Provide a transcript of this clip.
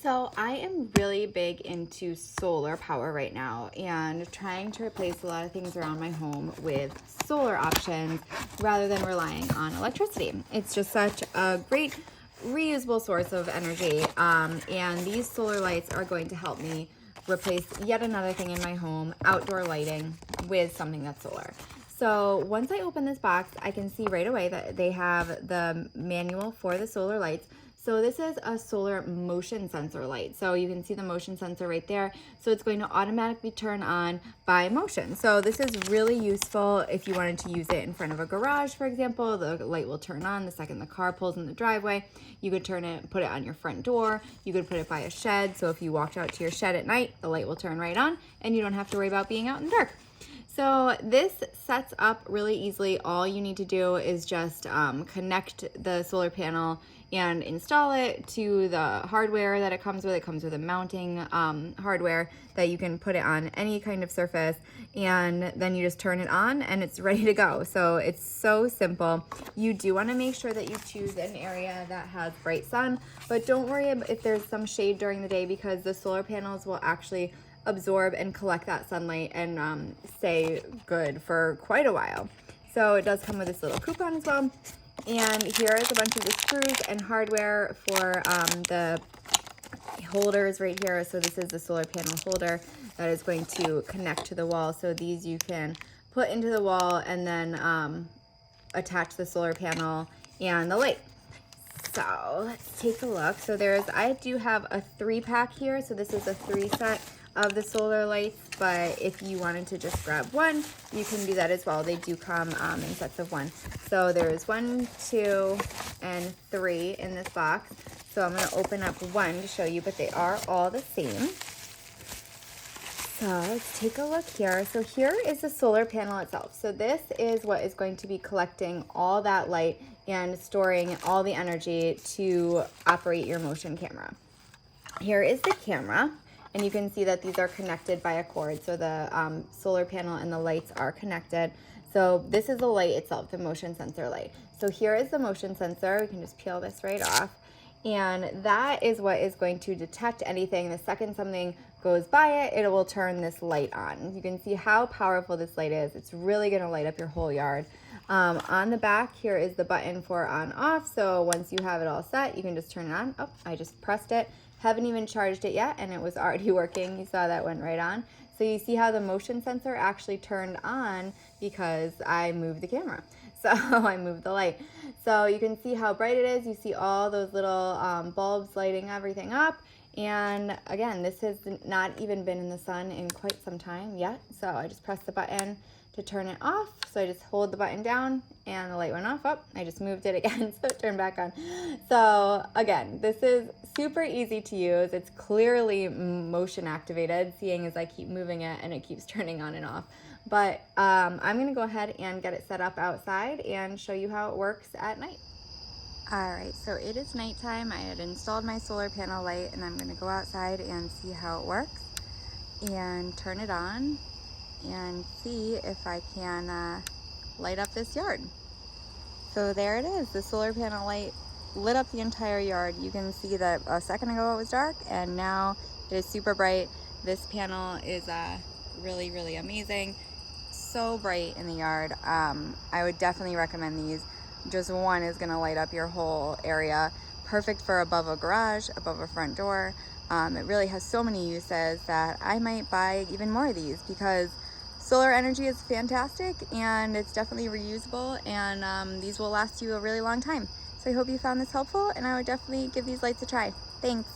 So I am really big into solar power right now and trying to replace a lot of things around my home with solar options rather than relying on electricity. It's just such a great reusable source of energy, and these solar lights are going to help me replace yet another thing in my home, outdoor lighting, with something that's solar. So once I open this box, I can see right away that they have the manual for the solar lights. So this is a solar motion sensor light. So you can see the motion sensor right there. So it's going to automatically turn on by motion. So this is really useful if you wanted to use it in front of a garage, for example. The light will turn on the second the car pulls in the driveway. You could put it on your front door. You could put it by a shed. So if you walked out to your shed at night, the light will turn right on and you don't have to worry about being out in the dark. So this sets up really easily. All you need to do is just connect the solar panel and install it to the hardware that it comes with. It comes with a mounting hardware that you can put it on any kind of surface, and then you just turn it on and it's ready to go. So it's so simple. You do want to make sure that you choose an area that has bright sun, but don't worry if there's some shade during the day, because the solar panels will actually absorb and collect that sunlight and stay good for quite a while. So it does come with this little coupon as well. And here is a bunch of the screws and hardware for the holders right here. So this is the solar panel holder that is going to connect to the wall. So these you can put into the wall and then attach the solar panel and the light. So let's take a look. So I do have a 3-pack here. So this is a 3 set of the solar lights, but if you wanted to just grab one, you can do that as well. They do come in sets of 1. So there's 1, 2, and 3 in this box. So I'm going to open up 1 to show you, but they are all the same. So let's take a look here. So here is the solar panel itself. So this is what is going to be collecting all that light and storing all the energy to operate your motion camera. Here is the camera. And you can see that these are connected by a cord. So the solar panel and the lights are connected. So this is the light itself, the motion sensor light. So here is the motion sensor. We can just peel this right off. And that is what is going to detect anything. The second something goes by it, it will turn this light on. You can see how powerful this light is. It's really gonna light up your whole yard. On the back, here is the button for on off. So once you have it all set, you can just turn it on. Oh, I just pressed it. Haven't even charged it yet and it was already working. You saw that went right on. So you see how the motion sensor actually turned on because I moved the camera. So I moved the light. So you can see how bright it is. You see all those little bulbs lighting everything up. And again, this has not even been in the sun in quite some time yet. So I just pressed the button to turn it off. So I just hold the button down and the light went off. Oh, I just moved it again, so it turned back on. So again, this is super easy to use. It's clearly motion activated, seeing as I keep moving it and it keeps turning on and off. But I'm gonna go ahead and get it set up outside and show you how it works at night. All right, so it is nighttime. I had installed my solar panel light and I'm gonna go outside and see how it works and turn it on and see if I can light up this yard. So there it is, the solar panel light lit up the entire yard. You can see that a second ago it was dark and now it is super bright. This panel is really, really amazing. So bright in the yard. I would definitely recommend these. Just one is gonna light up your whole area. Perfect for above a garage, above a front door. It really has so many uses that I might buy even more of these, because solar energy is fantastic and it's definitely reusable, and these will last you a really long time. So I hope you found this helpful, and I would definitely give these lights a try. Thanks.